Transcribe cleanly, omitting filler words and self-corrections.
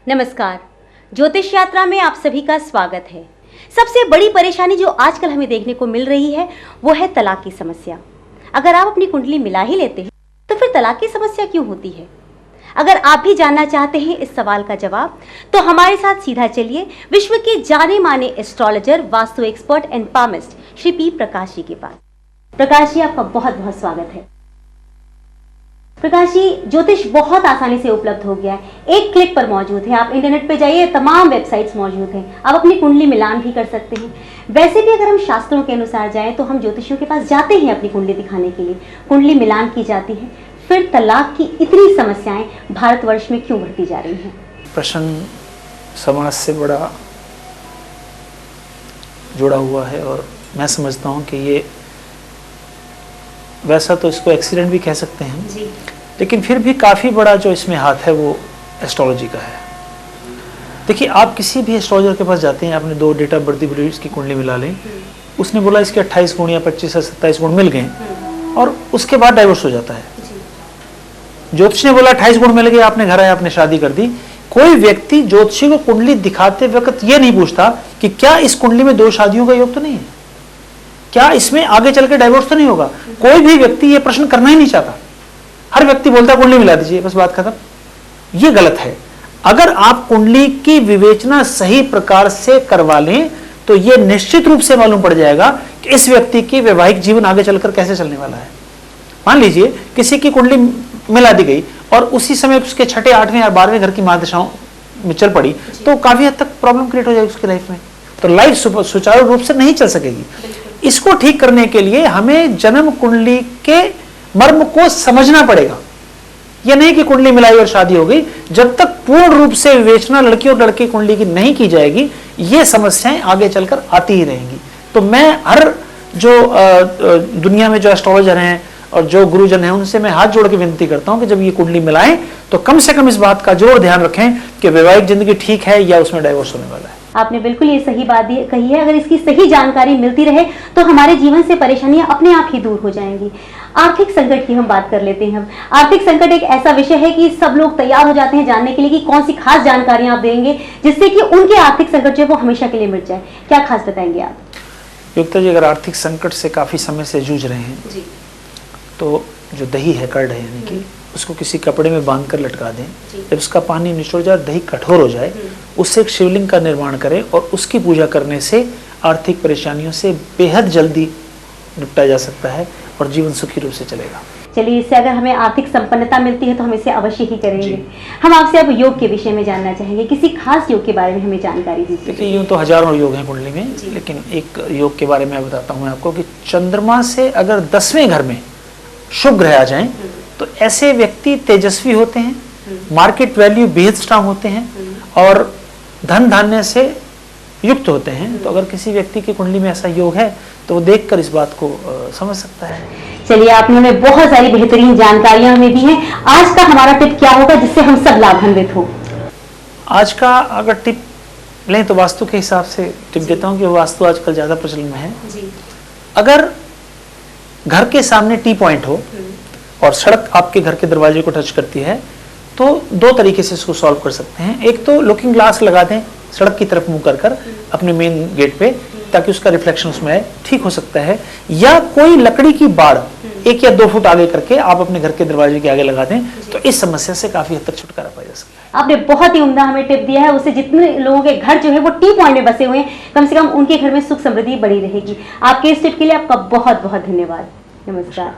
नमस्कार। ज्योतिष यात्रा में आप सभी का स्वागत है। सबसे बड़ी परेशानी जो आजकल हमें देखने को मिल रही है वो है तलाक की समस्या। अगर आप अपनी कुंडली मिला ही लेते हैं तो फिर तलाक की समस्या क्यों होती है? अगर आप भी जानना चाहते हैं इस सवाल का जवाब तो हमारे साथ सीधा चलिए विश्व के जाने माने astrologer, vastu expert and palmist Shri P Prakash ji के पास। प्रकाश जी, आपका बहुत बहुत स्वागत है। प्रकाश जी, ज्योतिष बहुत आसानी से उपलब्ध हो गया है, एक क्लिक पर मौजूद है। आप इंटरनेट पे जाइए, तमाम वेबसाइट्स मौजूद हैं। आप अपनी कुंडली मिलान भी कर सकते हैं। वैसे भी अगर हम शास्त्रों के अनुसार जाएं तो हम ज्योतिषियों के पास जाते हैं अपनी कुंडली दिखाने के लिए, कुंडली मिलान की जाती है। फिर तलाक की इतनी समस्याएं भारतवर्ष में क्यों बढ़ती जा रही हैं? प्रश्न समाज से बड़ा जुड़ा हुआ है और मैं समझता हूँ कि ये वैसा तो इसको एक्सीडेंट भी कह सकते हैं जी, लेकिन फिर भी काफ़ी बड़ा जो इसमें हाथ है वो एस्ट्रोलॉजी का है। देखिए, आप किसी भी एस्ट्रोलॉजर के पास जाते हैं, आपने 2 डेट ऑफ बर्थ बोली, इसकी कुंडली मिला लें, उसने बोला इसके 28 गुण या 25 या 27 गुण मिल गए और उसके बाद डाइवोर्स हो जाता है। ज्योतिष ने बोला 28 गुण मिल गए, आपने घर आए, आपने शादी कर दी। कोई व्यक्ति ज्योतिषी को कुंडली दिखाते वक्त ये नहीं पूछता कि क्या इस कुंडली में 2 शादियों का योग तो नहीं है, क्या इसमें आगे चल के डाइवोर्स तो नहीं होगा। कोई भी व्यक्ति ये प्रश्न करना ही नहीं चाहता। हर व्यक्ति बोलता है कुंडली मिला दीजिए, बस बात खत्म। ये गलत है। अगर आप कुंडली की विवेचना सही प्रकार से करवा लें तो ये निश्चित रूप से मालूम पड़ जाएगा कि इस व्यक्ति की वैवाहिक जीवन आगे चलकर कैसे चलने वाला है। मान लीजिए किसी की कुंडली मिला दी गई और उसी समय उसके 6, 8वें या 12वें घर की महादशाओं में चल पड़ी तो काफी हद तक प्रॉब्लम क्रिएट हो जाएगी उसकी लाइफ में। तो लाइफ सुचारू रूप से नहीं चल सकेगी। इसको ठीक करने के लिए हमें जन्म कुंडली के मर्म को समझना पड़ेगा। यह नहीं कि कुंडली मिलाई और शादी हो गई। जब तक पूर्ण रूप से विवेचना लड़की और लड़के कुंडली की नहीं की जाएगी, ये समस्याएं आगे चलकर आती ही रहेंगी। तो मैं हर जो दुनिया में जो एस्ट्रोलॉजर हैं और जो गुरुजन हैं उनसे मैं हाथ जोड़ के विनती करता हूं कि जब ये कुंडली मिलाएं तो कम से कम इस बात का जरूर ध्यान रखें कि वैवाहिक जिंदगी ठीक है या उसमें डाइवोर्स होने वाला है। आपने बिल्कुल ये सही बात कही है। अगर इसकी सही जानकारी मिलती रहे तो हमारे जीवन से परेशानियां अपने आप ही दूर हो जाएंगी। आर्थिक संकट की हम बात कर लेते हैं। आर्थिक संकट एक ऐसा विषय है कि सब लोग तैयार हो जाते हैं जानने के लिए कि कौन सी खास जानकारियां आप देंगे जिससे कि उनके आर्थिक संकट जो है वो हमेशा के लिए मिट जाए। क्या खास बताएंगे आप? युक्ता जी, अगर आर्थिक संकट से काफी समय से जूझ रहे हैं जी, तो जो दही है, कर्ड है, यानी कि उसको किसी कपड़े में बांध कर लटका दें। जब उसका पानी निचोड़ जाए, दही कठोर हो जाए, उससे एक शिवलिंग का निर्माण करें और उसकी पूजा करने से आर्थिक परेशानियों से बेहद जल्दी निपटा जा सकता है और जीवन सुखी रूप से चलेगा। चलिए, इससे अगर हमें आर्थिक संपन्नता मिलती है तो हम इसे अवश्य ही करेंगे। हम आपसे अब योग के विषय में जानना चाहेंगे। किसी खास योग के बारे में हमें जानकारी दीजिए। देखिए, यूँ तो हजारों योग हैं कुंडली में, लेकिन एक योग के बारे में बताता हूँ आपको कि चंद्रमा से अगर 10वें घर में शुभ ग्रह आ जाएं तो ऐसे व्यक्ति तेजस्वी होते हैं, मार्केट वैल्यू बेहद स्ट्रांग होते हैं और धन धान्य से युक्त होते हैं। तो अगर किसी व्यक्ति की कुंडली में ऐसा योग है तो वो देखकर इस बात को समझ सकता है। चलिए, आपने हमें बहुत सारी बेहतरीन जानकारियां हमें दी हैं। आज का हमारा टिप क्या होगा जिससे हम सब लाभान्वित हो? आज का अगर टिप लें तो वास्तु के हिसाब से टिप देता हूँ कि वास्तु आजकल ज्यादा प्रचलन में है जी। अगर घर के सामने टी पॉइंट हो और सड़क आपके घर के दरवाजे को टच करती है तो 2 तरीके से इसको सॉल्व कर सकते हैं। एक तो लुकिंग ग्लास लगा दें सड़क की तरफ मुंह कर अपने मेन गेट पे, ताकि उसका रिफ्लेक्शन उसमें आए, ठीक हो सकता है। या कोई लकड़ी की बाड़ 1 या 2 फुट आगे करके आप अपने घर के दरवाजे के आगे लगा दें तो इस समस्या से काफी हद तक छुटकारा पाया जा सकता है। आपने बहुत ही उम्दा हमें टिप दिया है। उससे जितने लोगों के घर जो है वो टी पॉइंट में बसे हुए हैं, कम से कम उनके घर में सुख समृद्धि बड़ी रहेगी। आपके इस टिप के लिए आपका बहुत बहुत धन्यवाद। नमस्कार।